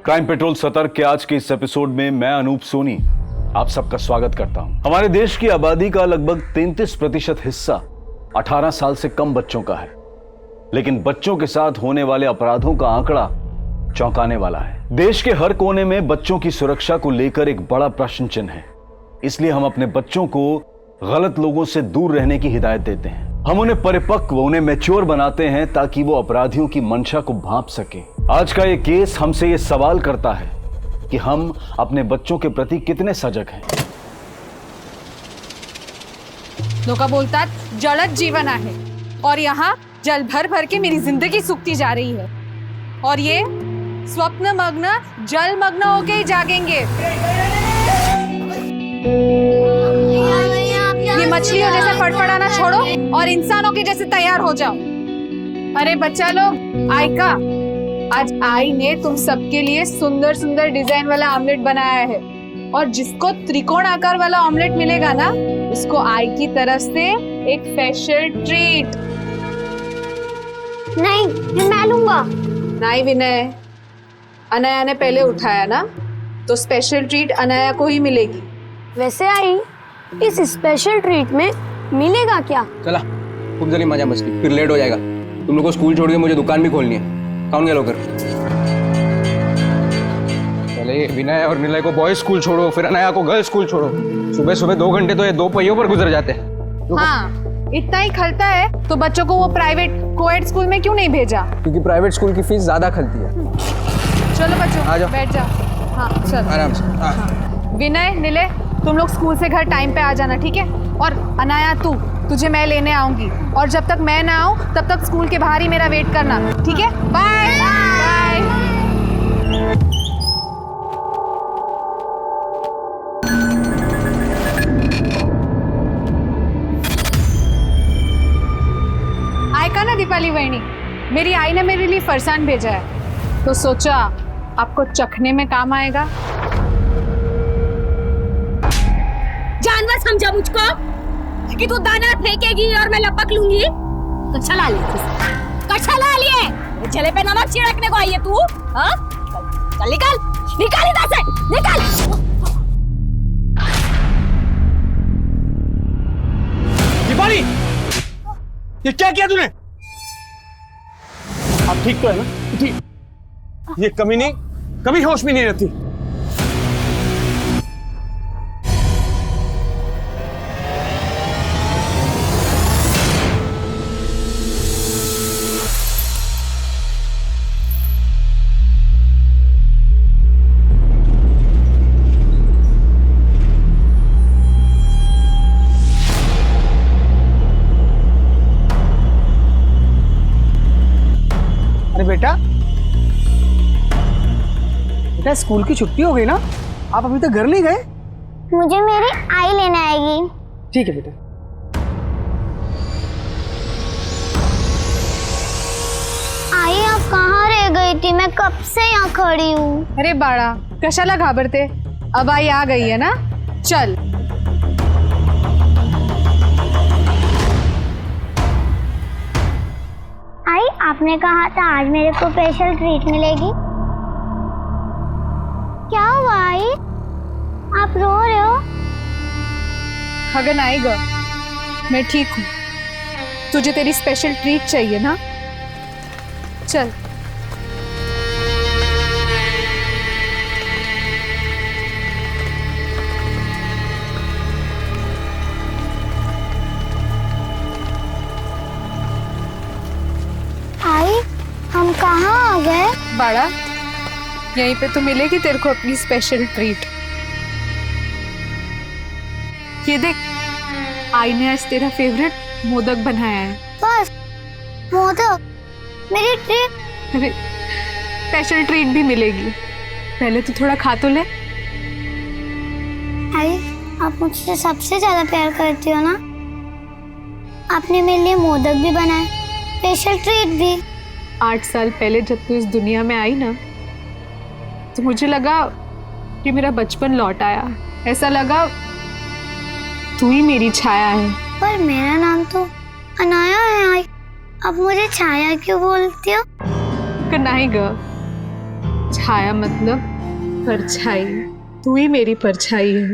Crime petrol सतर्क के आज के इस एपिसोड में मैं अनूप सोनी आप सबका स्वागत करता हूं। हमारे देश की आबादी का लगभग 33% हिस्सा 18 साल से कम बच्चों का है, लेकिन बच्चों के साथ होने वाले अपराधों का आंकड़ा चौंकाने वाला है। देश के हर कोने में बच्चों की सुरक्षा को लेकर एक बड़ा प्रश्न चिन्ह है। इसलिए हम अपने बच्चों को गलत लोगों से दूर रहने की हिदायत देते हैं। हम उन्हें परिपक्व, उन्हें मैच्योर बनाते हैं ताकि वो अपराधियों की मंशा को भांप सके। आज का ये केस हमसे ये सवाल करता है कि हम अपने बच्चों के प्रति कितने सजग हैं। लोका बोलतात जलद जीवन आहे और यहाँ जल भर भर के मेरी जिंदगी सूखती जा रही है और ये स्वप्न मग्न जल मग्न होके ही जागेंगे। ये मछलियों जैसे फड़फड़ाना छोड़ो और इंसानों के जैसे तैयार हो जाओ। अरे बच्चा लोग, आई का आज आई ने तुम सबके लिए सुंदर सुंदर डिजाइन वाला ऑमलेट बनाया है और जिसको त्रिकोण आकार वाला ऑमलेट मिलेगा ना, उसको आई की तरफ से एक स्पेशल ट्रीट। नहीं, मैं लूंगा। नहीं विनय, अनाया ने पहले उठाया ना, तो स्पेशल ट्रीट अनाया को ही मिलेगी। वैसे आई इस स्पेशल ट्रीट में मिलेगा क्या? चला खूब जल्दी मजा मस्ती, फिर लेट हो जाएगा। तुम लोग को स्कूल छोड़ के मुझे दुकान भी खोलनी है। कौन गया लोकर? पहले विनय और निलय को बॉयज स्कूल छोड़ो, फिर अनाया को गर्ल्स स्कूल छोड़ो। सुबह सुबह 2 घंटे तो ये 2 पहियों पर गुजर जाते हैं। हाँ, इतना ही खलता है तो बच्चों को वो प्राइवेट कोएड स्कूल में क्यों नहीं भेजा? क्योंकि प्राइवेट स्कूल की फीस ज्यादा खलती है। चलो बच्चों, आ जाओ। बैठ जाओ। हाँ चल आराम से। हाँ। विनय, निलय, तुम लोग स्कूल से घर टाइम पे आ जाना, ठीक है? और अनाया तुझे मैं लेने आऊंगी और जब तक मैं ना आऊं तब तक स्कूल के बाहर ही मेरा वेट करना, ठीक है? Bye bye. आयका ना दीपाली वहिनी, मेरी आई ने मेरे लिए फरसान भेजा है, तो सोचा आपको चखने में काम आएगा। जानवर समझा मुझको कि तू दाना फेंकेगी और मैं लपक लूंगी? कच्छा ला लिए जले पे नमक छिड़कने को आई है तू? हाँ? चल निकाल इधर से, निकाल। दीपाली, ये क्या किया तूने? आप ठीक तो है ना? ठीक। ये कभी होश में नहीं रहती। बेटा स्कूल की छुट्टी हो गई ना, आप अभी तक घर नहीं गए? मुझे मेरी आई लेने आएगी। ठीक है बेटा। आई आप कहाँ रह गई थी? मैं कब से यहाँ खड़ी हूँ। अरे बाळा, कशाला घाबरते? अब आई आ गई है ना, चल। आई आपने कहा था आज मेरे को स्पेशल ट्रीट मिलेगी। क्या हुआ आई? आप रो रहे हो? खगन आएगा, मैं ठीक हूँ। तुझे तेरी स्पेशल ट्रीट चाहिए ना, चल। आई हम कहाँ आ गए? बाड़ा, यहीं पे तो मिलेगी तेरे को अपनी स्पेशल ट्रीट। ये देख, आई ने आज तेरा फेवरेट मोदक बनाया है। बस मोदक? मेरी ट्रीट? अरे स्पेशल ट्रीट भी मिलेगी, पहले तो थोड़ा खा तो ले। आई आप मुझसे सबसे ज्यादा प्यार करती हो ना, आपने मेरे लिए मोदक भी बनाए, स्पेशल ट्रीट भी। 8 साल पहले जब तू इस दुनिया में आई ना, तो मुझे लगा कि मेरा बचपन लौट आया। ऐसा लगा तू ही मेरी छाया है। पर मेरा नाम तो अनाया है आई, अब मुझे छाया क्यों बोलती हो? नहीं ग, छाया मतलब परछाई, तू ही मेरी परछाई है।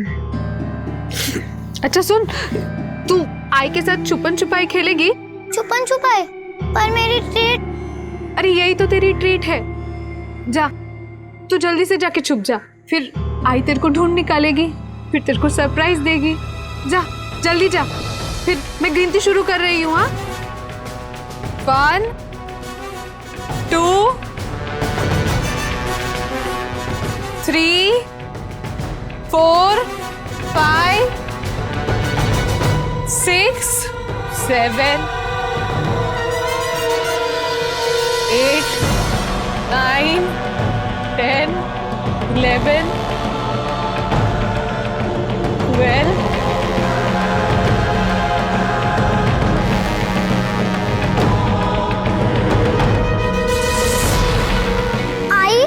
अच्छा सुन, तू आई के साथ छुपन छुपाई खेलेगी? छुपन छुपाई? पर मेरी ट्रीट। अरे यही तो तेरी ट्रीट है। जा, तू जल्दी से जाके छुप जा, फिर आई तेरे को ढूंढ निकालेगी, फिर तेरे को सरप्राइज देगी। जा जल्दी जा, फिर मैं गिनती शुरू कर रही हूँ। हाँ, 1 2 3 4 5 6 7 8 9 10 11 12 आई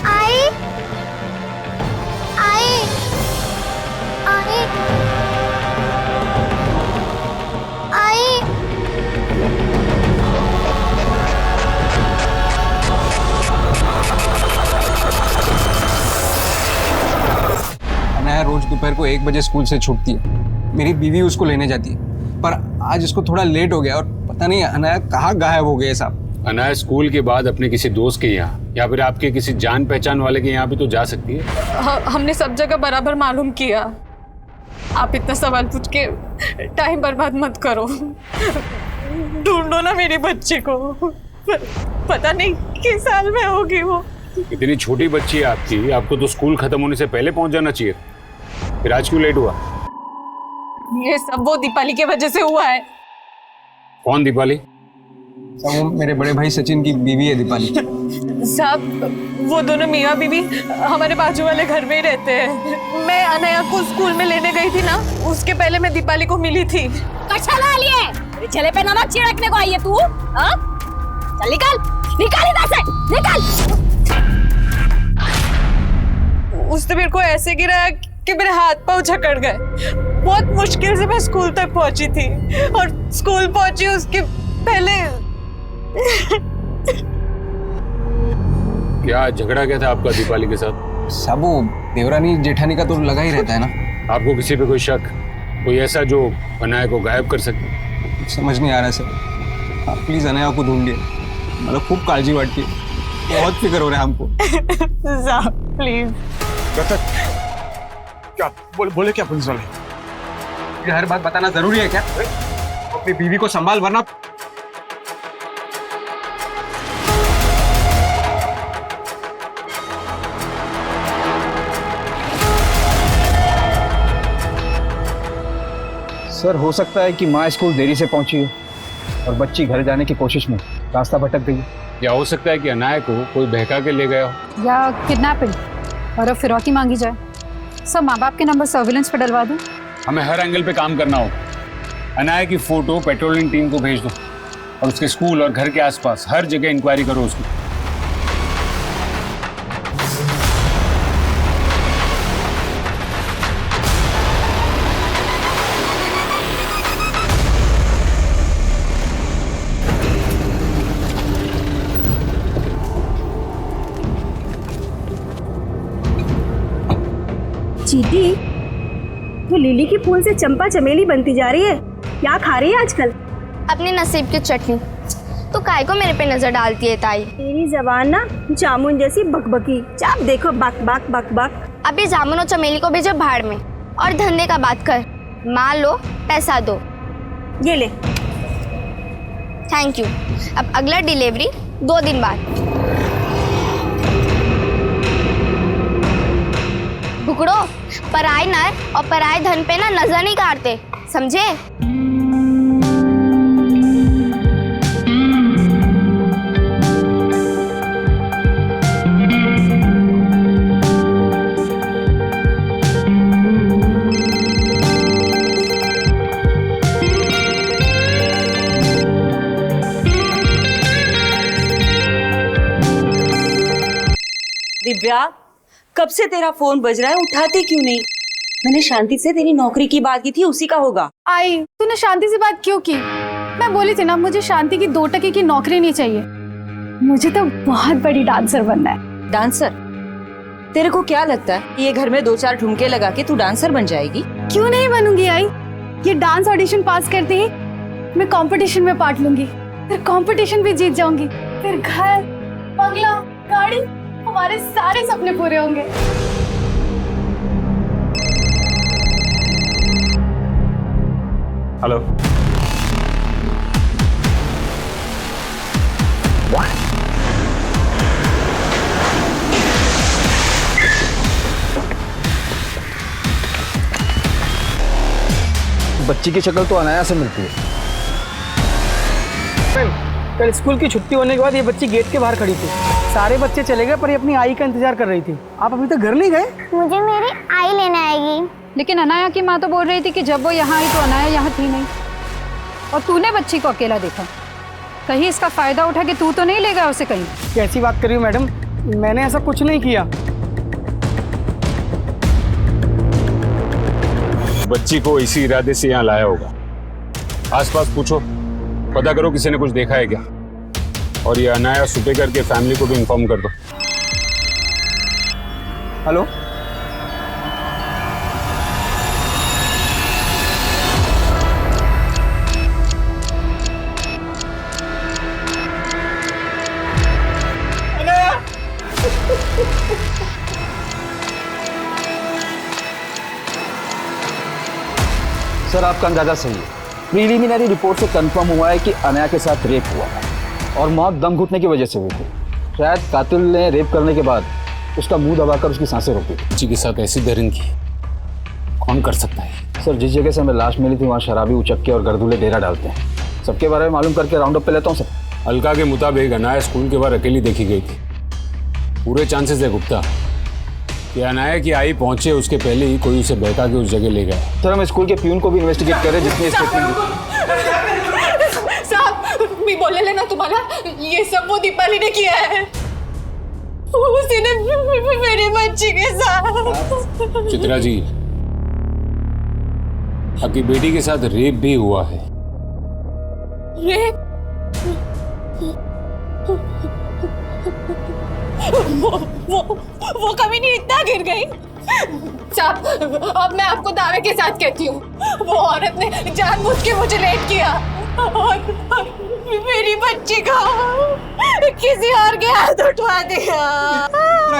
आई आई आई आई। अनाया रोज दोपहर को 1 बजे स्कूल से छूटती है। मेरी बीवी उसको लेने जाती है, पर आज इसको थोड़ा लेट हो गया और पता नहीं अनाया कहाँ गायब हो गए साहब। अनाया स्कूल के बाद अपने किसी दोस्त के यहाँ या फिर आपके किसी जान पहचान वाले के यहाँ भी तो जा सकती है। हमने सब जगह बराबर मालूम किया। आप इतना सवाल पूछ के टाइम बर्बाद मत करो। ढूंढो ना मेरे बच्चे को, पता नहीं किस साल में होगी वो। इतनी छोटी बच्ची है आपकी, आपको तो स्कूल खत्म होने से पहले पहुंच जाना चाहिए, फिर आज क्यों लेट हुआ? ये सब वो दीपाली की वजह से हुआ है। कौन दीपाली? साहब वो मेरे बड़े भाई सचिन की बीवी है दीपाली। साहब वो दोनों मियाँ बीवी हमारे बाजू वाले घर में ही रहते हैं। मैं अनया को स्कूल में लेने गई थी ना, उसके पहले मैं दीपाली को मिली थी। कच्छा ला लिए, तेरे चले पे नमक छिड़कने को आई है तू? हाँ? चल निकल, निकल इधर से, निकल। उसने मेरे को ऐसे गिराया कि मेरे हाथ पाँव जकड़ गए। बहुत मुश्किल से मैं स्कूल तक पहुंची थी, और स्कूल पहुंची उसके पहले। क्या झगड़ा क्या था आपका दीपाली के साथ? साहब वो देवरानी जेठानी का तो लगा ही रहता है ना। आपको किसी पे कोई शक, कोई ऐसा जो अनाया को गायब कर सके? समझ नहीं आ रहा सर, आप प्लीज अनाया को ढूंढिए, मतलब खूब काळजी वाटती है, बहुत फिक्र हो रहा है हमको। प्लीज। क्या बोले क्या पुलिस वाले? ये हर बात बताना जरूरी है क्या? अपनी बीवी को संभाल, वरना सर हो सकता है कि माँ स्कूल देरी से पहुंची हो और बच्ची घर जाने की कोशिश में रास्ता भटक गई। या हो सकता है कि अनाया को कोई बहका के ले गया हो, या किडनैपिंग और अब फिरौती मांगी जाए। सब माँ बाप के नंबर सर्विलेंस पे डलवा दूं। हमें हर एंगल पे काम करना होगा। अनाया की फोटो पेट्रोलिंग टीम को भेज दो और उसके स्कूल और घर के आसपास हर जगह इंक्वायरी करो उसकी। चीटी, वो लिली के फूल से चंपा चमेली बनती जा रही है। क्या खा रही है आजकल? अपने नसीब की चटनी। तो काय को मेरे पे नजर डालती है ताई? तेरी जबान ना जामुन जैसी बकबकी, जब देखो बक बक बक बक। अभी जामुन और चमेली को भेजो भाड़ में, और धंधे का बात कर। माल लो, पैसा दो। ये ले। Thank you. अब अगला डिलीवरी 2 दिन बाद। भुकड़ो, पराई नर और पराई धन पे ना नजर नहीं काटते, समझे? दिव्या, कब से तेरा फोन बज रहा है, उठाती क्यों नहीं? मैंने शांति से तेरी नौकरी की बात की थी, उसी का होगा। आई, तूने शांति से बात क्यों की? मैं बोली थी ना, मुझे शांति की 2 टके की नौकरी नहीं चाहिए। मुझे तो बहुत बड़ी डांसर बनना है। डांसर? तेरे को क्या लगता है कि ये घर में 2-4 ठुमके लगा के तू डांसर बन जाएगी? क्यों नहीं बनूंगी आई? ये डांस ऑडिशन पास करते ही मैं कंपटीशन में पार्ट लूंगी, फिर कंपटीशन भी जीत जाऊंगी, फिर घर, बंगला, गाड़ी, हमारे सारे सपने पूरे होंगे। हेलो। बच्ची की शक्ल तो अनाया से मिलती है। कल स्कूल की छुट्टी होने के बाद ये बच्ची गेट के बाहर खड़ी थी। सारे बच्चे चले गए पर ये अपनी आई का इंतजार कर रही थी। आप अभी तक घर नहीं गए? मुझे मेरी आई लेने आएगी। लेकिन अनाया की माँ तो बोल रही थी कि जब वो यहाँ आई तो अनाया यहाँ थी नहीं, और तूने बच्ची को अकेला देखा। कहीं इसका फायदा उठा के तू तो नहीं ले गया उसे कहीं? कैसी बात कर रही हो मैडम, मैंने ऐसा कुछ नहीं किया। बच्ची को इसी इरादे से यहाँ लाया होगा। आसपास पूछो, पता करो किसी ने कुछ देखा है क्या, और ये अनाया सुपेकर के फैमिली को भी इन्फॉर्म कर दो। हेलो, सर आपका अंदाजा सही है। प्रीलिमिनरी रिपोर्ट से कंफर्म हुआ है कि अनाया के साथ रेप हुआ है और मौत दम घुटने की वजह से हुई थी। शायद कातिल ने रेप करने के बाद उसका मुंह दबाकर उसकी सांसें रोकी। बच्ची के साथ ऐसी दरिंदगी कौन कर सकता है? सर जिस जगह से हमें लाश मिली थी वहाँ शराबी उचक्के और गर्दूले डेरा डालते हैं। सबके बारे में मालूम करके राउंड अप पे लेता हूँ सर। अलका के मुताबिक अनाया स्कूल के बाहर अकेली देखी गई थी। पूरे चांसेस है गुप्ता कि अनाया की आई पहुंचे उसके पहले ही कोई उसे बहका के उस जगह ले गया। सर हम स्कूल के प्यून को भी इन्वेस्टिगेट कर रहे हैं जिसने स्टेटमेंट दी। साहब मैं बोले लेना तुम्हारा, ये सब वो दीपाली ने किया है। उसने मेरी बच्ची के साथ। चित्रा जी, आपकी बेटी के साथ रेप भी हुआ है। रेप? वो कभी नहीं इतना गिर गई। साहब अब मैं आपको दावे के साथ कहती हूँ, वो औरत ने जानबूझ के मुझे लेट किया और मेरी बच्ची का किसी और के हाथ उठवा दिया।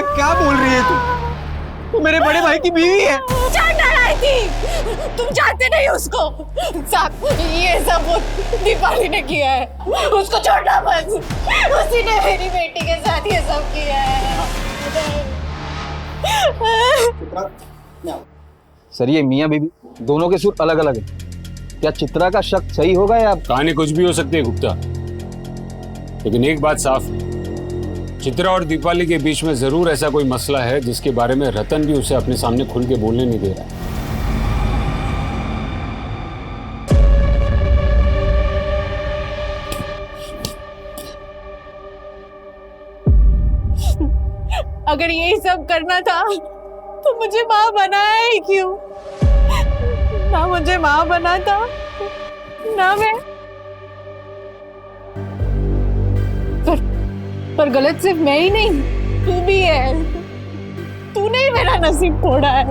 क्या बोल रही है तू मेरे बड़े भाई की बीवी है। जान डराई थी, तुम जानते नहीं उसको। साहब ये सब वो दीपाली ने किया है, उसको छोड़ना मत। उसी ने मेरी बेटी के साथ ये सब किया है। सर ये मियाँ बीवी दोनों के सुर अलग अलग है। क्या चित्रा का शक सही होगा या? कहानी कुछ भी हो सकती है गुप्ता, लेकिन एक बात साफ है, चित्रा और दीपाली के बीच में जरूर ऐसा कोई मसला है जिसके बारे में रतन भी उसे अपने सामने खुल के बोलने नहीं दे रहा है। अगर यही सब करना था तो मुझे माँ बनाया ही क्यों? ना मुझे माँ बना था, ना मैं। पर गलत सिर्फ मैं ही नहीं, तू भी है। तूने ही मेरा नसीब तोड़ा है।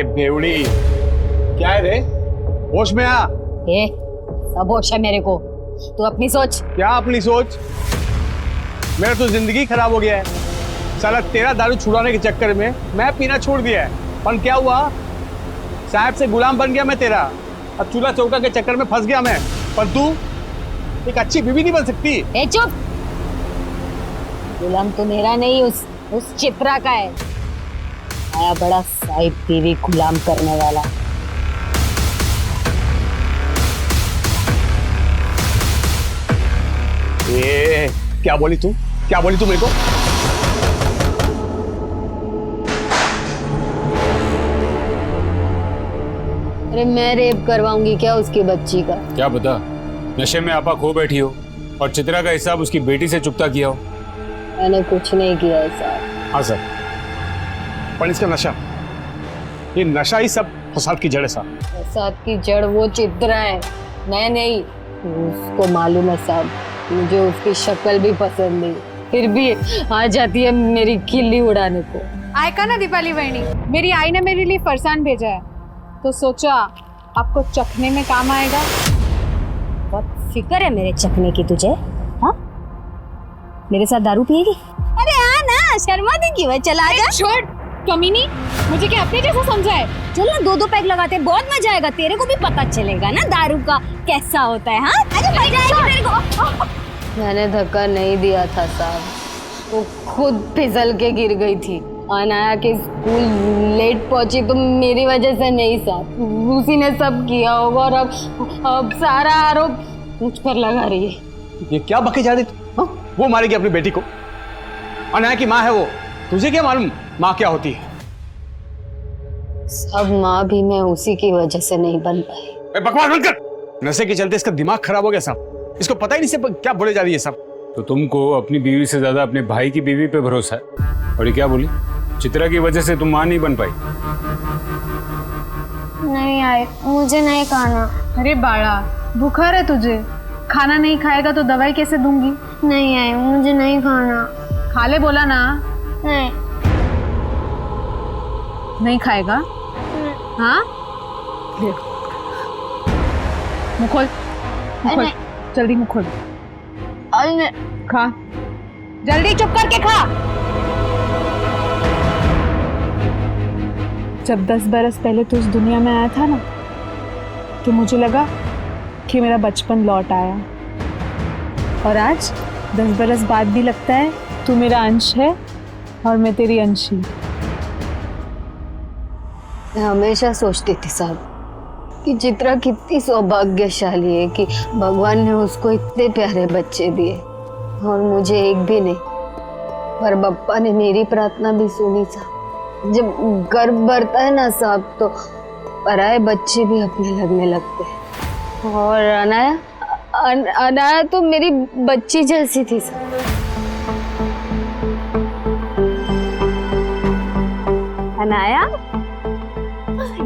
बेवड़ी क्या है रे? होश में आ। सब होश है मेरे को, तू अपनी सोच। क्या अपनी सोच? मेरा तो जिंदगी खराब हो गया है। साला तेरा दारू छुड़ाने के चक्कर में मैं पीना छोड़ दिया है। पर क्या हुआ? साहब से गुलाम बन गया मैं तेरा। अब चूल्हा चौका के चक्कर में फंस गया मैं। पर तू एक अच्छी बीवी नहीं बन सकती। ए चुप, गुलाम तो मेरा नहीं, उस चित्रा का है। आया बड़ा साहिब बीवी गुलाम करने वाला। क्या बोली तू? क्या बोली तू मेरे को? अरे मैं रेप करवाऊंगी क्या उसकी बच्ची का? क्या पता नशे में आपा खो बैठी हो और चित्रा का हिसाब उसकी बेटी से चुकता किया हो। मैंने कुछ नहीं किया है साहब। हाँ सर, पर इसका नशा, ये नशा ही सब फसाद की जड़ है साहब। फसाद की जड़ वो चित्रा है, मैं नहीं। उसको मालूम है साहब, मुझे उसकी शक्ल भी पसंद नहीं, फिर भी आ जाती है मेरी खिल्ली उड़ाने को। आयका ना दीपाली बहनी, मेरी आई ने मेरे लिए फरसान भेजा है, तो सोचा आपको चखने में काम आएगा। बहुत फिक्र है मेरे चखने की तुझे? हाँ, मेरे साथ दारू पिएगी? अरे हाँ ना, शर्मा दी क्यों है, चला जा। छोड़ कमीनी, मुझे क्या अपने जैसा समझा है? चल ना, 2-2 पैक लगाते हैं, बहुत मजा आएगा, तेरे को भी पता चलेगा ना दारू का कैसा होता है। हाँ, अरे भाई तेरे को। मैंने धक्का नहीं दिया था साहब, वो खुद फिसल के गिर गई थी। अनाया के स्कूल लेट पहुंची तो मेरी वजह से नहीं साहब, उसी ने सब किया होगा और अब सारा आरोप मुझ पर लगा रही है। ये क्या बके जा रही तू? हाँ? वो मारेगी अपनी बेटी को, अनाया की माँ है वो, तुझे क्या मालूम माँ क्या होती है? सब माँ भी मैं उसी की वजह से नहीं बन पाई। बकवास बंद कर। नशे के चलते इसका दिमाग खराब हो गया साहब, इसको पता ही नहीं से क्या बोले जा रही है साहब। तो तुमको अपनी बीवी से ज्यादा अपने भाई की बीवी पे भरोसा है। और ये क्या बोली, चित्रा की वजह से तुम माँ नहीं बन पाई? नहीं आए, मुझे नहीं खाना। अरे बाड़ा, बुखार है तुझे, खाना नहीं खाएगा तो दवाई कैसे दूंगी? नहीं आए, मुझे नहीं खाना। खा ले बोला ना। नहीं नहीं खाएगा? हाँ, मुँह खोल, मुँह खोल, जल्दी मुँह खोल। खा, जल्दी चुप करके खा। जब 10 बरस पहले तू इस दुनिया में आया था ना, तो मुझे लगा कि मेरा बचपन लौट आया, और आज 10 बरस बाद भी लगता है तू मेरा अंश है और मैं तेरी अंशी। मैं हमेशा सोचती थी साहब कि चित्रा कितनी सौभाग्यशाली है कि भगवान ने उसको इतने प्यारे बच्चे दिए और मुझे एक भी नहीं। पर बप्पा ने मेरी प्रार्थना भी सुनी साहब। जब गर्भ बढ़ता है ना साहब, तो पराए बच्चे भी अपने लगने लगते हैं। और अनाया तो मेरी बच्ची जैसी थी साहब। अनाया,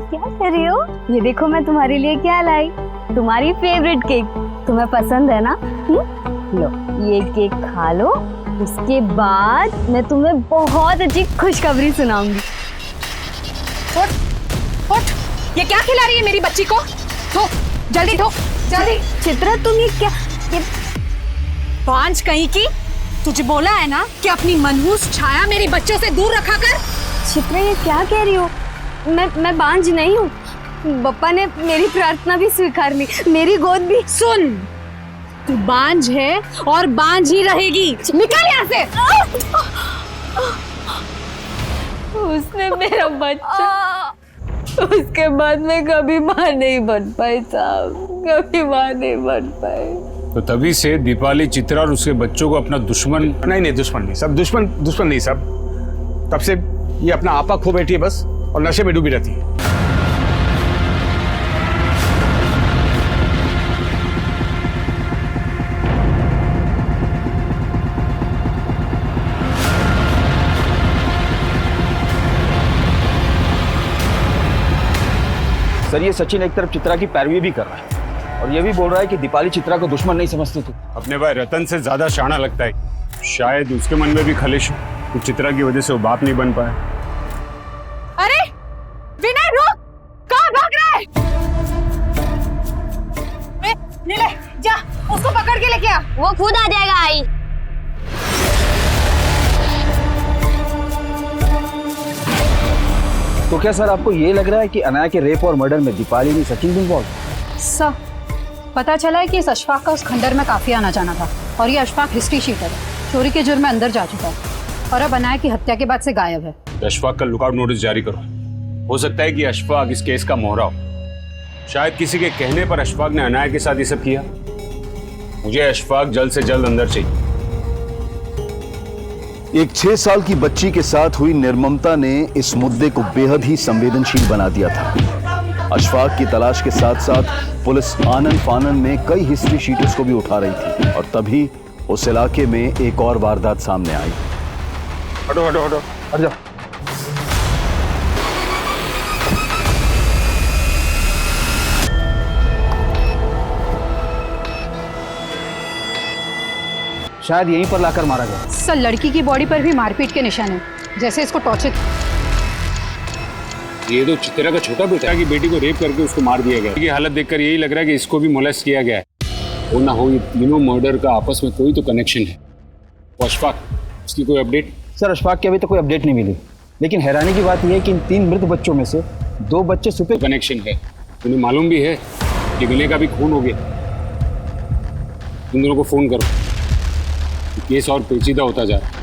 क्या कर रही हो? ये देखो मैं तुम्हारे लिए क्या लाई, तुम्हारी फेवरेट केक। तुम्हें पसंद है ना? लो ये केक खा लो, उसके बाद मैं तुम्हें बहुत अच्छी खुशखबरी सुनाऊंगी। उठ, ये क्या खिला रही है मेरी बच्ची को? धो, जल्दी धो, जल्दी। चित्रा तुम ये क्या, ये बांझ कहीं की, तुझे बोला है ना कि अपनी मनहूस छाया मेरी बच्चों से दूर रखा कर। चित्रा ये क्या कह रही हो? मैं बांझ नहीं हूँ, बप्पा ने मेरी प्रार्थना भी स्वीकार ली, मेरी गोद भी। सुन, तू बांझ है और बांझ ही रहेगी। निकल यहाँ से। उसने मेरा बच्चा, उसके बाद मैं कभी माँ नहीं बन पाई साहब, कभी माँ नहीं बन पाई। तो तभी से दीपाली चित्रा और उसके बच्चों को अपना दुश्मन। नहीं, दुश्मन नहीं सब, दुश्मन नहीं सब। तब से ये अपना आपा खो बैठी है बस, और नशे में डूबी रहती है। सर, ये सचिन एक तरफ चित्रा की पैरवी भी कर रहा है और ये भी बोल रहा है कि दीपाली चित्रा को दुश्मन नहीं समझती थी। अपने भाई रतन से ज्यादा शाना लगता है। शायद उसके मन में भी खलिश हो कि चित्रा की वजह से वो बाप नहीं बन पाया। अरे विनय, रुक, कहाँ भाग रहा है? ले, जा उसको पकड़ के लेके आ। वो खुद आ जाएगा। आई तो क्या सर आपको ये लग रहा है कि अनाया के रेप और मर्डर में दीपाली ने सचिन भी इन्वॉल्व? सर, पता चला है कि इस अशफाक का उस खंडर में काफी आना जाना था, और ये अशफाक हिस्ट्री शीटर है, चोरी के जुर्म में अंदर जा चुका है और अब अनाया की हत्या के बाद से गायब है। अशफाक का लुकआउट नोटिस जारी करो। हो सकता है कि अशफाक इस केस का मोहरा हो। शायद किसी के कहने पर अशफाक ने अनाया के साथ ये सब किया। मुझे अशफाक जल्द से जल्द अंदर चाहिए। एक 6 साल की बच्ची के साथ हुई निर्ममता ने इस मुद्दे को बेहद ही संवेदनशील बना दिया था। अशफाक की तलाश के साथ साथ पुलिस आनन फानन में कई हिस्ट्री शीटर्स को भी उठा रही थी और तभी उस इलाके में एक और वारदात सामने आई। हटो हटो हटो हट जाओ। शायद यहीं पर लाकर मारा गया। सर लड़की की बॉडी पर भी मारपीट के निशान है, जैसे इसको टॉर्चर। ये तो चित्रा का छोटा बेटा की बेटी को रेप करके उसको मार दिया गया। ये हालत देखकर यही लग रहा है कि इसको भी मोलेस्ट किया गया है। वो ना हो ये तीनों मर्डर का आपस में कोई तो कनेक्शन है। अशफाक, उसकी कोई अपडेट? सर अशफाक की अभी तक कोई अपडेट नहीं मिली, लेकिन हैरानी की बात यह है कि इन 3 मृत बच्चों में से 2 बच्चे सुपे कनेक्शन है। तुम्हें मालूम भी है कि विनय का भी खून हो गया। तुम दोनों को फोन करो, केस और पेचीदा होता जा रहा है।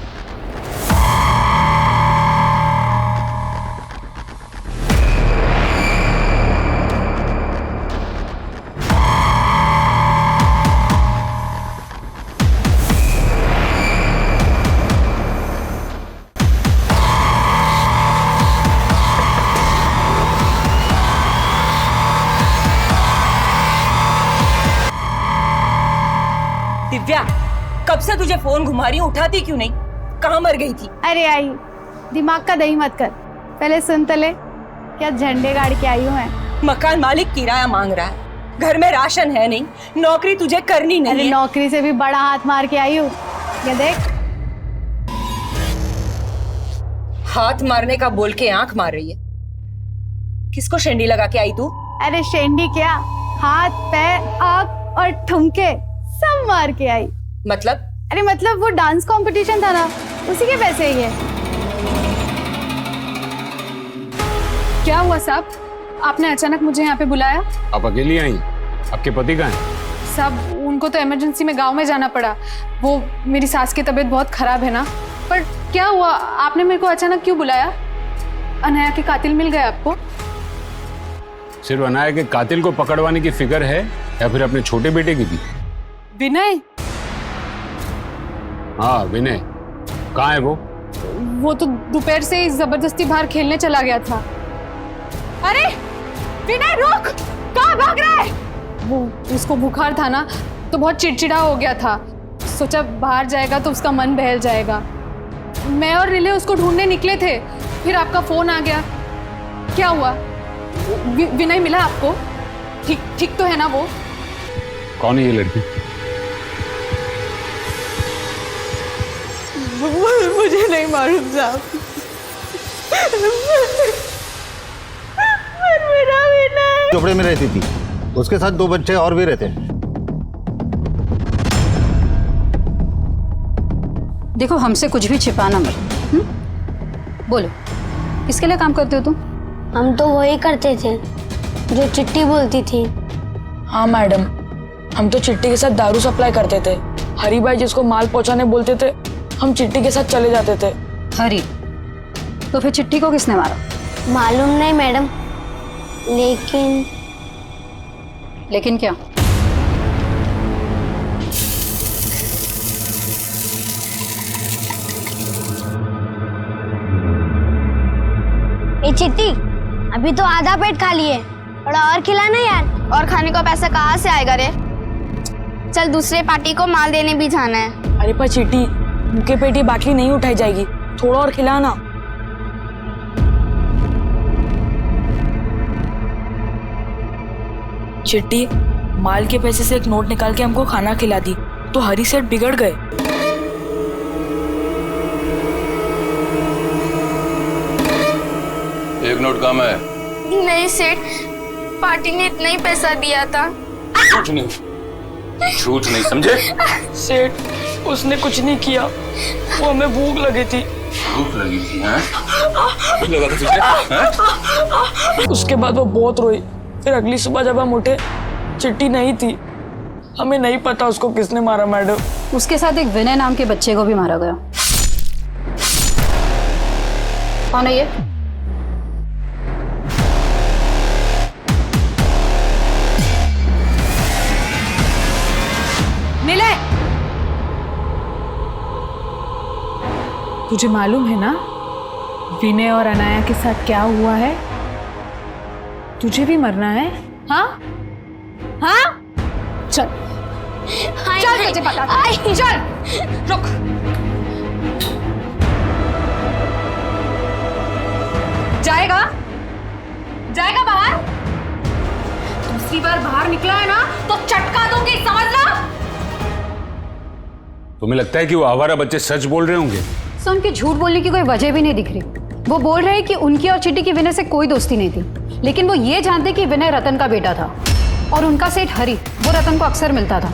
दिव्या, कब से तुझे फोन घुमा रही हूँ, उठाती क्यों नहीं? कहाँ मर गई थी? अरे आई, दिमाग का दही मत कर, पहले सुन तो ले। क्या झंडे गाड़ के आई हूँ मैं। मकान मालिक किराया मांग रहा है, घर में राशन है नहीं, नौकरी तुझे करनी नहीं है। नौकरी से भी बड़ा हाथ मार के आई हूँ, ये देख। हाथ मारने का बोल के आंख मार रही है। किसको शेंडी लगा के आई तू? अरे शेंडी क्या, हाथ पैर आँख और ठुमके सब मार के आई। मतलब? अरे मतलब वो डांस कंपटीशन था ना, उसी के पैसे ही है। क्या हुआ साहब, आपने अचानक मुझे यहाँ पे बुलाया? आप अकेली आई? आपके पति कहाँ हैं? साहब उनको तो इमरजेंसी में गांव में जाना पड़ा। वो मेरी सास की तबीयत बहुत खराब है ना। पर क्या हुआ, आपने मेरे को अचानक क्यों बुलाया? अनया के कातिल मिल गए आपको? सिर्फ अनाया के कातिल को पकड़वाने की फिक्र है या फिर अपने छोटे बेटे की भी? विनय? हाँ विनय, कहाँ है वो? वो तो दोपहर से ही जबरदस्ती बाहर खेलने चला गया था। अरे विनय रुक, कहाँ भाग रहा है? वो उसको बुखार था ना, तो बहुत चिड़चिड़ा हो गया था। सोचा बाहर जाएगा तो उसका मन बहल जाएगा। मैं और रिले उसको ढूंढने निकले थे, फिर आपका फोन आ गया। क्या हुआ, विनय मिला आपको? ठीक तो है ना वो? कौन है ये लड़की? मुझे नहीं मालूम साहब। झोपड़े में रहती थी, उसके साथ 2 बच्चे और भी रहते हैं। देखो हमसे कुछ भी छिपाना मत। बोलो किसके लिए काम करते हो तुम? हम तो वही करते थे जो चिट्टी बोलती थी। हाँ मैडम, हम तो चिट्टी के साथ दारू सप्लाई करते थे। हरी भाई जिसको माल पहुंचाने बोलते थे, हम चिट्टी के साथ चले जाते थे। हरी? तो फिर चिट्टी को किसने मारा? मालूम नहीं मैडम, लेकिन क्या? ए चिट्टी, अभी तो आधा पेट खा लिए, थोड़ा और खिलाना यार। और खाने का पैसा कहाँ से आएगा रे? चल दूसरे पार्टी को माल देने भी जाना है। अरे पर चिट्टी, भूखे पेट ये बाटली नहीं उठाई जाएगी, थोड़ा और खिलाना। चिट्टी, माल के पैसे से एक नोट निकाल के हमको खाना खिला दी तो हरी सेठ बिगड़ गए। एक नोट कम है। नहीं सेठ, पार्टी ने इतना ही पैसा दिया था। झूठ नहीं समझे? सेठ उसने कुछ नहीं किया, वो हमें भूख लगी थी। भूख लगी थी? हैं? भूख लगा था तुझे? हैं? उसके बाद वो बहुत रोई। फिर अगली सुबह जब हम उठे, चिट्टी नहीं थी। हमें नहीं पता उसको किसने मारा मैडम। उसके साथ एक विनय नाम के बच्चे को भी मारा गया। कौन है ये? मिले? तुझे मालूम है ना विनय और अनाया के साथ क्या हुआ है? तुझे भी मरना है? हाँ हाँ, चल चल, तुझे पता चल, रुक। जाएगा जाएगा बाहर? दूसरी बार बाहर निकला है ना तो चटका दूंगी, समझ लो। तुम्हें लगता है कि वो आवारा बच्चे सच बोल रहे होंगे? सर उनके झूठ बोलने की कोई वजह भी नहीं दिख रही। वो बोल रहे हैं कि उनकी और चिट्टी की विनय से कोई दोस्ती नहीं थी, लेकिन वो ये जानते कि विनय रतन का बेटा था और उनका सेठ हरी वो रतन को अक्सर मिलता था।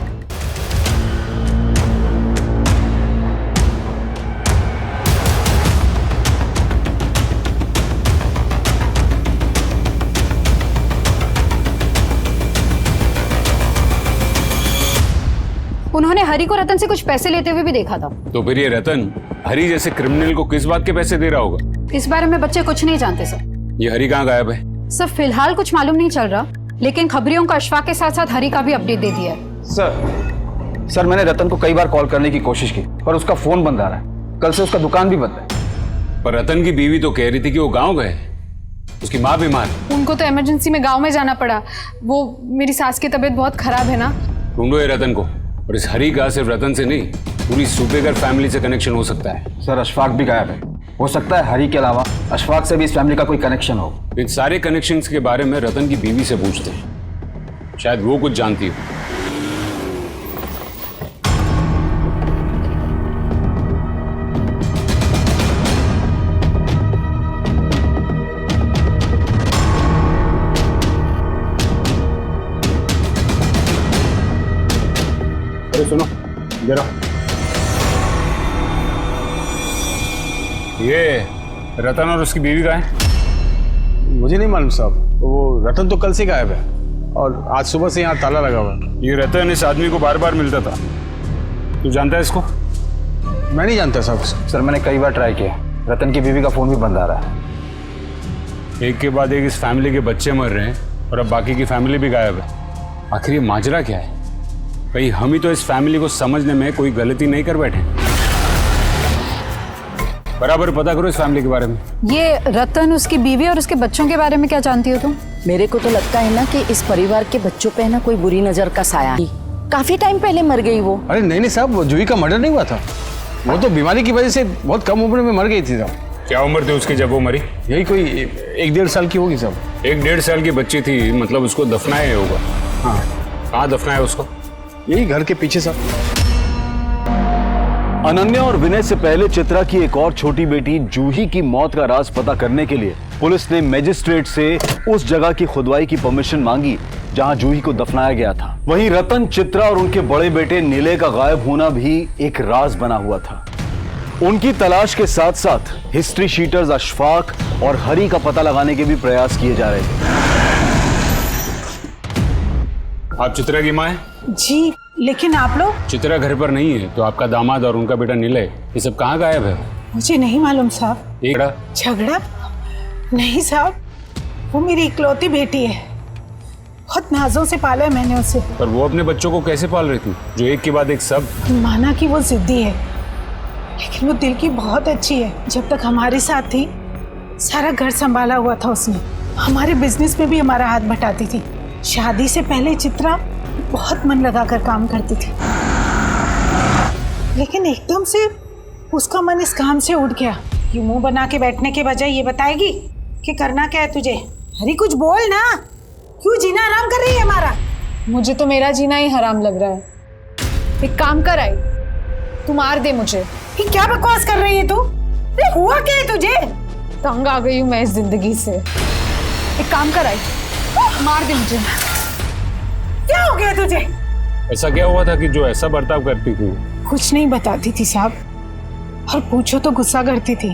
उन्होंने हरी को रतन से कुछ पैसे लेते हुए भी देखा था। तो फिर ये रतन हरी जैसे क्रिमिनल को किस बात के पैसे दे रहा होगा? इस बारे में बच्चे कुछ नहीं जानते सर। ये हरी कहाँ गायब है? सर फिलहाल कुछ मालूम नहीं चल रहा, लेकिन खबरियों को अशफाक के साथ साथ हरी का भी अपडेट दे दिया है। सर मैंने रतन को कई बार कॉल करने की कोशिश की पर उसका फोन बंद आ रहा है। कल से उसका दुकान भी बंद है। पर रतन की बीवी तो कह रही थी कि वो गाँव गए, उसकी माँ बीमार। उनको तो इमरजेंसी में गांव में जाना पड़ा। वो मेरी सास की तबीयत बहुत खराब है ना। ढूंढो ये रतन को। और इस हरी का सिर्फ रतन से नहीं, पूरी सूबेगर फैमिली से कनेक्शन हो सकता है। सर अशफाक भी गायब है, हो सकता है हरी के अलावा अशफाक से भी इस फैमिली का कोई कनेक्शन हो। इन सारे कनेक्शंस के बारे में रतन की बीवी से पूछते हैं, शायद वो कुछ जानती हो। सुनो जरा, ये रतन और उसकी बीवी कहाँ है? मुझे नहीं मालूम साहब। वो रतन तो कल से गायब है और आज सुबह से यहाँ ताला लगा हुआ है। ये रतन इस आदमी को बार बार मिलता था, तू जानता है इसको? मैं नहीं जानता साहब। सर मैंने कई बार ट्राई किया, रतन की बीवी का फोन भी बंद आ रहा है। एक के बाद एक इस फैमिली के बच्चे मर रहे हैं और अब बाकी की फैमिली भी गायब है। आखिर ये माजरा क्या है? कहीं हम ही तो इस फैमिली को समझने में कोई गलती नहीं कर बैठे? बराबर पता करो इस फैमिली के बारे में। ये रतन, उसकी बीवी और उसके बच्चों के बारे में क्या जानती हो तुम? मेरे को तो लगता है ना कि इस परिवार के बच्चों पे ना कोई बुरी नजर का साया है। काफी टाइम पहले मर गई वो। अरे नहीं नहीं साहब, जूही का मर्डर नहीं हुआ था। वो तो बीमारी की वजह से बहुत कम उम्र में मर गई थी साहब। क्या उम्र थी उसकी जब वो मरी? यही कोई 1-1.5 साल की होगी साहब। 1-1.5 साल की बच्ची थी, मतलब उसको दफनाया होगा। हाँ। कहाँ दफनाया उसको? यही घर के पीछे साहब। अनन्या और विनय से पहले चित्रा की एक और छोटी बेटी जूही की मौत का राज पता करने के लिए पुलिस ने मजिस्ट्रेट से उस जगह की खुदवाई की परमिशन मांगी जहां जूही को दफनाया गया था। वहीं रतन, चित्रा और उनके बड़े बेटे नीले का गायब होना भी एक राज बना हुआ था। उनकी तलाश के साथ साथ हिस्ट्री शीटर्स अशफाक और हरी का पता लगाने के भी प्रयास किए जा रहे थे। आप चित्रा की माँ हैं? जी, लेकिन आप लोग? चित्रा घर पर नहीं है तो आपका दामाद और उनका बेटा नीले, ये सब कहाँ गायब है? मुझे नहीं मालूम साहब। एक झगड़ा? नहीं साहब, वो मेरी इकलौती बेटी है। बहुत नाजों से पाला है मैंने उसे। पर वो अपने बच्चों को कैसे पाल रही थी जो एक के बाद एक सब? माना कि वो जिद्दी है, लेकिन वो दिल की बहुत अच्छी है। जब तक हमारे साथ थी सारा घर संभाला हुआ था उसने। हमारे बिजनेस में भी हमारा हाथ बटाती थी। शादी से पहले चित्रा बहुत मन लगाकर काम करती थी, लेकिन एकदम से उसका मन इस काम से उठ गया। ये मुंह बना के बैठने के बजाय ये बताएगी कि करना क्या है तुझे। अरे कुछ बोल ना, क्यों जीना हराम कर रही है हमारा? मुझे तो मेरा जीना ही हराम लग रहा है। एक काम कर आई, तू मार दे मुझे। ये क्या बकवास कर रही है तू? अरे हुआ क्या है तुझे? तंग आ गई हूँ मैं इस जिंदगी से। एक काम कर आई, मार दे मुझे। क्या हो गया तुझे? ऐसा क्या हुआ था कि जो ऐसा बर्ताव करती थी? कुछ नहीं बताती थी साहब, और पूछो तो गुस्सा करती थी।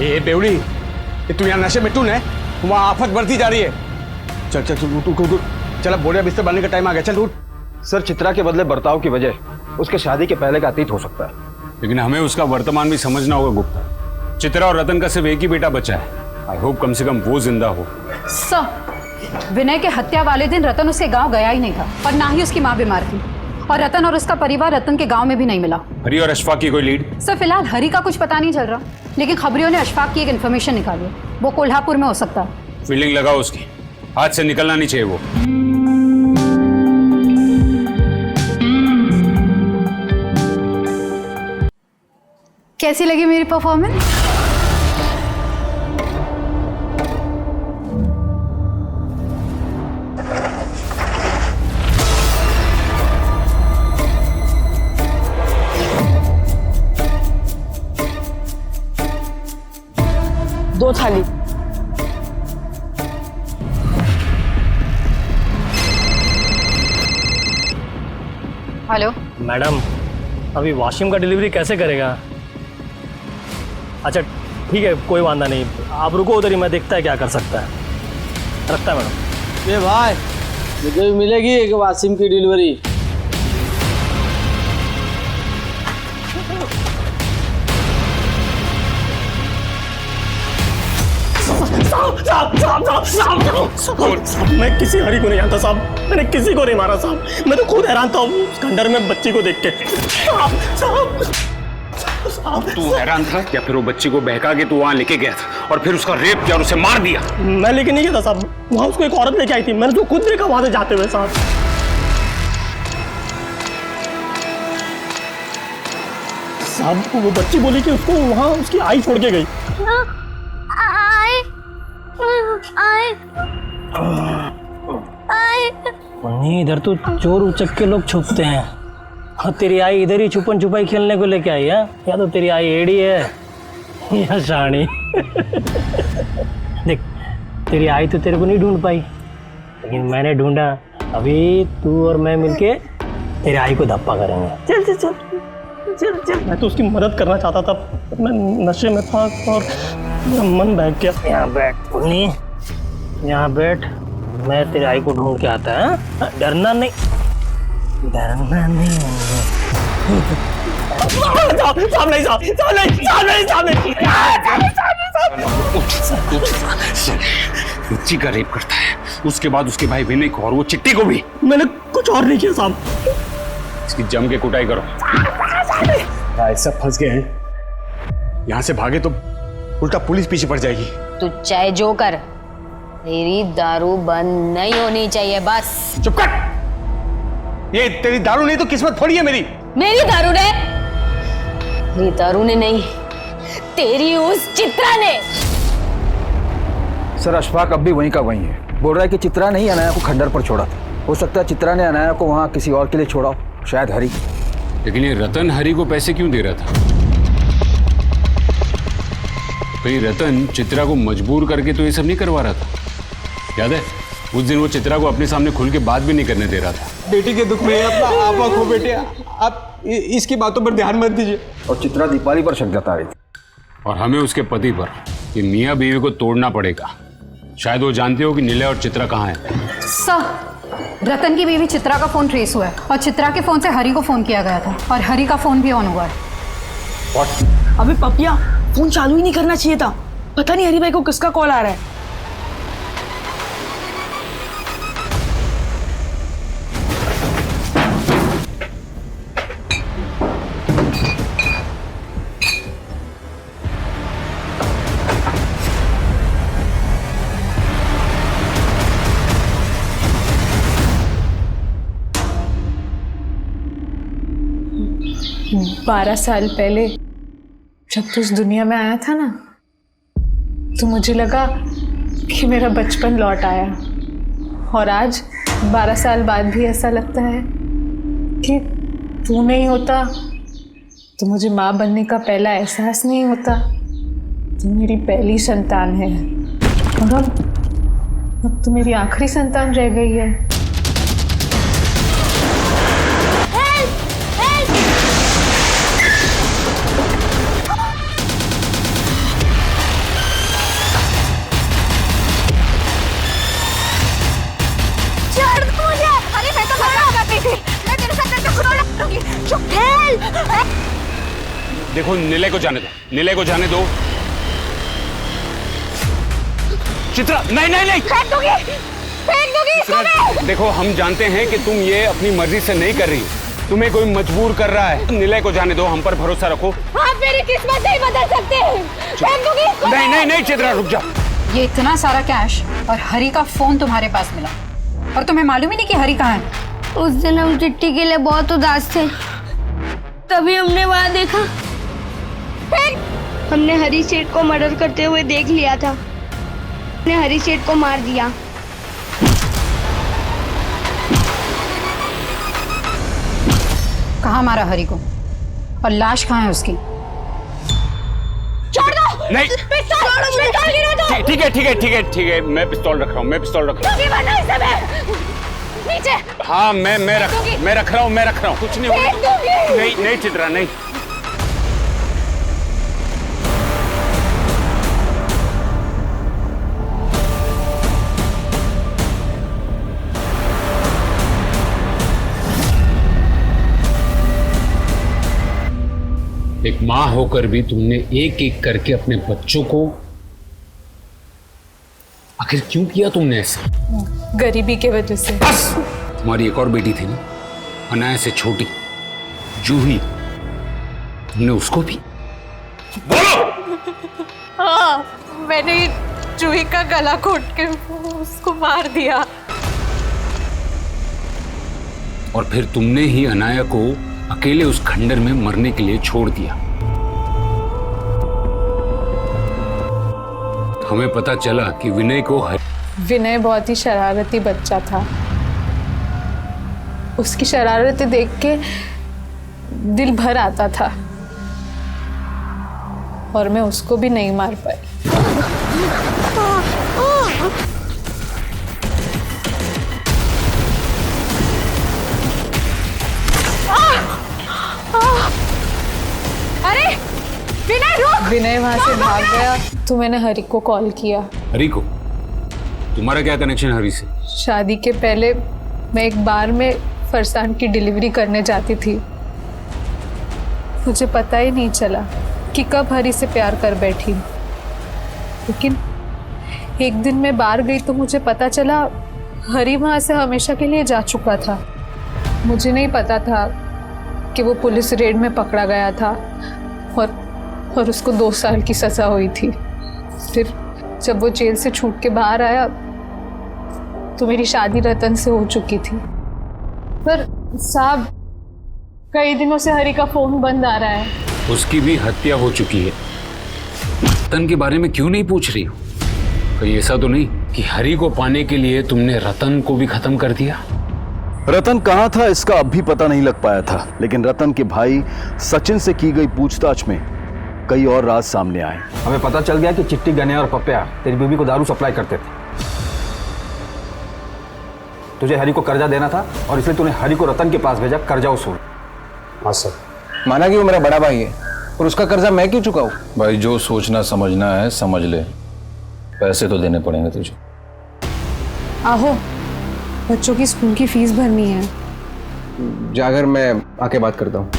ए बेवड़ी, तू यहाँ नशे में टून है, वहाँ आफत बढ़ती जा रही है। चल चल चल उठ उठ उठ, चल अब बोरिया बिस्तर बनने का टाइम आ गया, चल उठ। सर चित्रा के बदले बर्ताव की वजह उसके शादी के पहले का अतीत हो सकता है, लेकिन हमें उसका वर्तमान भी समझना होगा गुप्ता। चित्रा और रतन का सिर्फ एक ही बेटा बचा है। आई होप कम से कम वो जिंदा हो। विनय के हत्या वाले दिन रतन उसके गांव गया ही नहीं था और ना ही उसकी माँ बीमार थी, और रतन और उसका परिवार रतन के गांव में भी नहीं मिला। हरी और अशफाक की कोई लीड? सर फिलहाल हरी का कुछ पता नहीं चल रहा, लेकिन खबरियों ने अशफाक की एक इन्फॉर्मेशन निकाली। वो कोल्हापुर में हो सकता है। फील्डिंग लगाओ उसकी, हाथ से निकलना नहीं चाहिए वो। कैसी लगी मेरी परफॉर्मेंस? दो थाली। हेलो मैडम, अभी वॉशिंग का डिलीवरी कैसे करेगा? अच्छा ठीक है, कोई वादा नहीं, आप रुको उधर ही, मैं देखता है क्या कर सकता है। रखता है मैडम। ये भाई, मुझे भी मिलेगी एक वासिम की डिलीवरी। साहब, मैं किसी हरी को नहीं जानता साहब, मैंने किसी को नहीं मारा साहब, मैं तो खुद हैरान था उस खंडर में बच्ची को देख के। तू हैरान था या फिर वो बच्ची को बहका के तू वहां लेके गया था और फिर उसका रेप किया और उसे मार दिया? मैं लेके नहीं गया था साहब, वहां उसको एक औरत लेके आई थी, मैंने तो खुद देखा वहां से जाते हुए साहब। साहब वो बच्ची बोली कि उसको वहां उसकी आई छोड़ के गई। इधर तो चोर उचक के लोग छुपते हैं, और तेरी आई इधर ही छुपन छुपाई खेलने को लेके आई है। या तो तेरी आई एड़ी है या शानी। देख, तेरी आई तो तेरे को नहीं ढूंढ पाई, लेकिन मैंने ढूंढा। अभी तू और मैं मिलके तेरी आई को धप्पा करेंगे। चल चल चल चल चल। मैं तो उसकी मदद करना चाहता था, मैं नशे में था और मेरा मन बहक गया। यहाँ बैठ पुन्नी, यहाँ बैठ, मैं तेरी आई को ढूंढ के आता है। डरना नहीं, डरना नहीं। बच्ची का रेप करता है, उसके बाद उसके भाई विनय को और वो चिट्टी को भी। मैंने कुछ और नहीं किया साहब। इसकी जम के कुटाई करो। भाई सब फंस गए हैं, यहाँ से भागे तो उल्टा पुलिस पीछे पड़ जाएगी। तू चाहे जो कर, तेरी दारू बंद नहीं होनी चाहिए बस। चुप कर, ये तेरी दारू नहीं तो किस्मत फोड़ी है मेरी। मेरी दारू ने? मेरी दारू ने नहीं, तेरी उस चित्रा ने। सर अशफाक अब भी वहीं का वहीं है, बोल रहा है कि चित्रा ने ही अनाया को खंडर पर छोड़ा था। हो सकता है चित्रा ने अनाया को वहाँ किसी और के लिए छोड़ा हो, शायद हरी। लेकिन ये रतन हरी को पैसे क्यों दे रहा था? कहीं रतन चित्रा को मजबूर करके तो ये सब नहीं करवा रहा था? याद है उस दिन वो चित्रा को अपने सामने खुल के बात भी नहीं करने दे रहा था। बेटी के दुख में अपना आपा खो बेटे, आप इसकी बातों पर ध्यान मत दीजिए। और चित्रा दीपाली पर शक जता रही थी, और हमें उसके पति पर, कि मियाँ बीवी को तोड़ना पड़ेगा। शायद वो जानते हो कि निलय और चित्रा कहाँ है। सर, रतन की बीवी चित्रा का फोन ट्रेस हुआ है और चित्रा के फोन से हरी को फोन किया गया था और हरी का फोन भी ऑन हुआ है। What? अबे पपिया, फोन चालू ही नहीं करना चाहिए था, पता नहीं हरी भाई को किसका कॉल आ रहा है। बारह साल पहले जब तू इस दुनिया में आया था ना, तो मुझे लगा कि मेरा बचपन लौट आया। और आज 12 साल बाद भी ऐसा लगता है कि तू नहीं होता तो मुझे माँ बनने का पहला एहसास नहीं होता। तू मेरी पहली संतान है और अब तू मेरी आखिरी संतान रह गई है। देखो निलय को जाने दो, निलय को जाने दो। चित्रा, नहीं नहीं नहीं, फेंक दूंगी इसको मैं। देखो हम जानते हैं कि तुम ये अपनी मर्जी से नहीं कर रही, तुम्हें कोई मजबूर कर रहा है। निलय को जाने दो, हम पर भरोसा रखो। आप मेरी किस्मत नहीं बदल सकते। फेंक दूंगी इसको। नहीं नहीं नहीं चित्रा, रुक जा। ये इतना सारा कैश और हरी का फोन तुम्हारे पास मिला और तुम्हें मालूम ही नहीं कि हरी कहाँ है। उस दिन हम चिट्टी के लिए बहुत उदास थे, तभी हमने वहाँ देखा। फिर हमने हरी सेठ को मर्डर करते हुए देख लिया था। हमने हरी सेठ को मार दिया। कहाँ मारा हरी को और लाश कहाँ है उसकी? छोड़ दो। नहीं। पिस्तौल गिरा दो। ठीक है ठीक है ठीक है ठीक है, मैं पिस्तौल रख रहा हूँ, मैं पिस्तौल रख रहा हूँ। नीचे। हाँ मैं रख रहा हूँ, कुछ नहीं होगा। नहीं चित्रा नहीं। एक माँ होकर भी तुमने एक एक करके अपने बच्चों को, आखिर क्यों किया तुमने ऐसा? गरीबी के वजह से। बस! तुम्हारी एक और बेटी थी ना, अनाया से छोटी, जूही, तुमने उसको भी? बोलो! हाँ, मैंने जूही का गला घोट के उसको मार दिया। और फिर तुमने ही अनाया को अकेले उस खंडर में मरने के लिए छोड़ दिया। हमें पता चला कि विनय बहुत ही शरारती बच्चा था। उसकी शरारतें देख के दिल भर आता था और मैं उसको भी नहीं मार पाई। अरे विनय रुक। विनय वहां से भाग गया तो मैंने हरी को कॉल किया। हरी को? तुम्हारा क्या कनेक्शन हरी से? शादी के पहले मैं एक बार में फरसान की डिलीवरी करने जाती थी। मुझे पता ही नहीं चला कि कब हरी से प्यार कर बैठी, लेकिन एक दिन मैं बाहर गई तो मुझे पता चला हरी वहां से हमेशा के लिए जा चुका था। मुझे नहीं पता था कि वो पुलिस रेड में पकड़ा गया था और उसको 2 साल की सजा हुई थी। फिर जब वो जेल से छूट के बाहर आया तो मेरी शादी रतन से हो चुकी थी। पर साहब, कई दिनों से हरी का फोन बंद आ रहा है। उसकी भी हत्या हो चुकी है। रतन के बारे में क्यों नहीं पूछ रही हो? कहीं ऐसा तो नहीं कि हरी को पाने के लिए तुमने रतन को भी खत्म कर दिया? रतन कहाँ था इसका अब भी पता नहीं लग पाया था, लेकिन रतन के भाई सचिन से की गई पूछताछ में कई और राज सामने आए। हमें पता चल गया कि चिट्टी, गने और पप्या तेरी बीवी को दारू सप्लाई करते थे। तुझे हरी को कर्जा देना था और इसलिए तूने हरी को रतन के पास भेजा कर्जा वसूल। हाँ सर। माना कि वो मेरा बड़ा भाई है और उसका कर्जा मैं क्यों चुकाऊं? भाई जो सोचना समझना है समझ ले, पैसे तो देने पड़ेंगे तुझे। आहो, बच्चों की स्कूल की फीस भरनी है। जाकर मैं आके बात करता हूँ।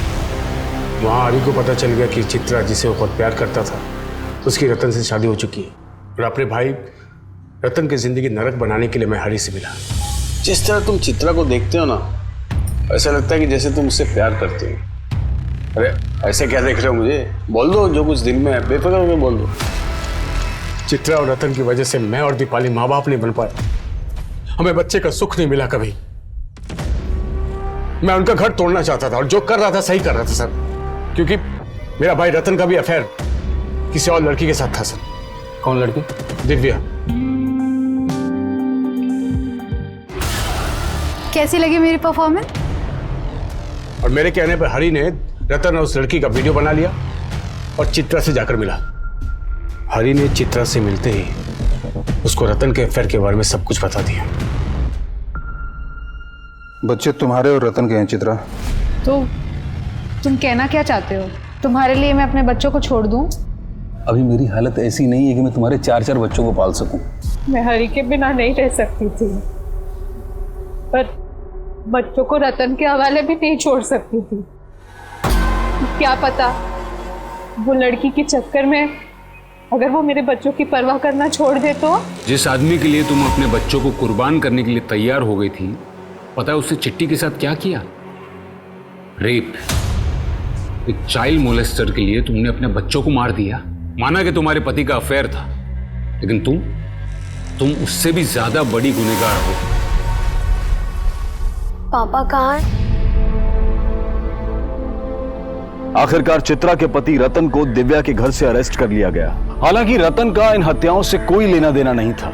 वहाँ हरी को पता चल गया कि चित्रा, जिसे वो बहुत प्यार करता था, उसकी रतन से शादी हो चुकी है। और अपने भाई रतन की जिंदगी नरक बनाने के लिए मैं हरी से मिला। जिस तरह तुम चित्रा को देखते हो ना, ऐसा लगता है कि जैसे तुम उससे प्यार करते हो। अरे ऐसे क्या देख रहे हो मुझे? बोल दो जो कुछ दिल में है, बेफिक्र होकर बोल दो। चित्रा और रतन की वजह से मैं और दीपाली माँ बाप नहीं बन पाए। हमें बच्चे का सुख नहीं मिला कभी। मैं उनका घर तोड़ना चाहता था और जो कर रहा था सही कर रहा था सर, क्योंकि मेरा भाई रतन का भी अफेयर किसी और लड़की के साथ था सर। कौन लड़की? दिव्या। कैसी लगी मेरी परफॉर्मेंस? और मेरे कहने पर हरी ने रतन और उस लड़की का वीडियो बना लिया और चित्रा से जाकर मिला। हरी ने चित्रा से मिलते ही उसको रतन के अफेयर के बारे में सब कुछ बता दिया। बच्चे तुम्हारे और रतन के हैं चित्रा। तो तुम कहना क्या चाहते हो? तुम्हारे लिए मैं अपने बच्चों को छोड़ दूं? अभी मेरी हालत ऐसी नहीं है कि मैं तुम्हारे 4-4 बच्चों को पाल सकूं। मैं हरी के बिना नहीं रह सकती थी, पर बच्चों को रतन के हवाले भी नहीं छोड़ सकती थी। क्या पता वो लड़की के चक्कर में अगर वो मेरे बच्चों की परवाह करना छोड़ दे तो? जिस आदमी के लिए तुम अपने बच्चों को कुर्बान करने के लिए तैयार हो गई थी, पता है उससे चिट्टी के साथ क्या किया? रेप। एक चाइल्ड मोलेस्टर के लिए तुमने अपने बच्चों को मार दिया। माना कि तुम्हारे पति का अफेयर था, लेकिन तुम उससे भी ज्यादा बड़ी गुनहगार हो। पापा कहाँ है? आखिरकार चित्रा के पति रतन को दिव्या के घर से अरेस्ट कर लिया गया। हालांकि रतन का इन हत्याओं से कोई लेना देना नहीं था,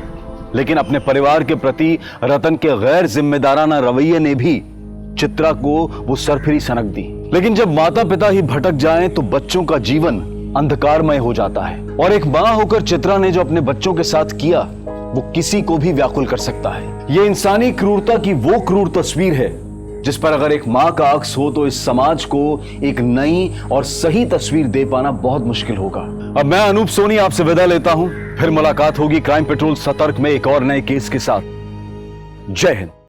लेकिन अपने परिवार के प्रति रतन के गैर जिम्मेदाराना रवैये ने भी चित्रा को वो सरफिरी सनक दी। लेकिन जब माता पिता ही भटक जाएं तो बच्चों का जीवन अंधकारमय हो जाता है, और एक मां होकर चित्रा ने जो अपने बच्चों के साथ किया वो किसी को भी व्याकुल कर सकता है। ये इंसानी क्रूरता की वो क्रूर तस्वीर है जिस पर अगर एक मां का अक्स हो तो इस समाज को एक नई और सही तस्वीर दे पाना बहुत मुश्किल होगा। अब मैं अनूप सोनी आपसे विदा लेता हूं, फिर मुलाकात होगी क्राइम पेट्रोल सतर्क में एक और नए केस के साथ। जय हिंद।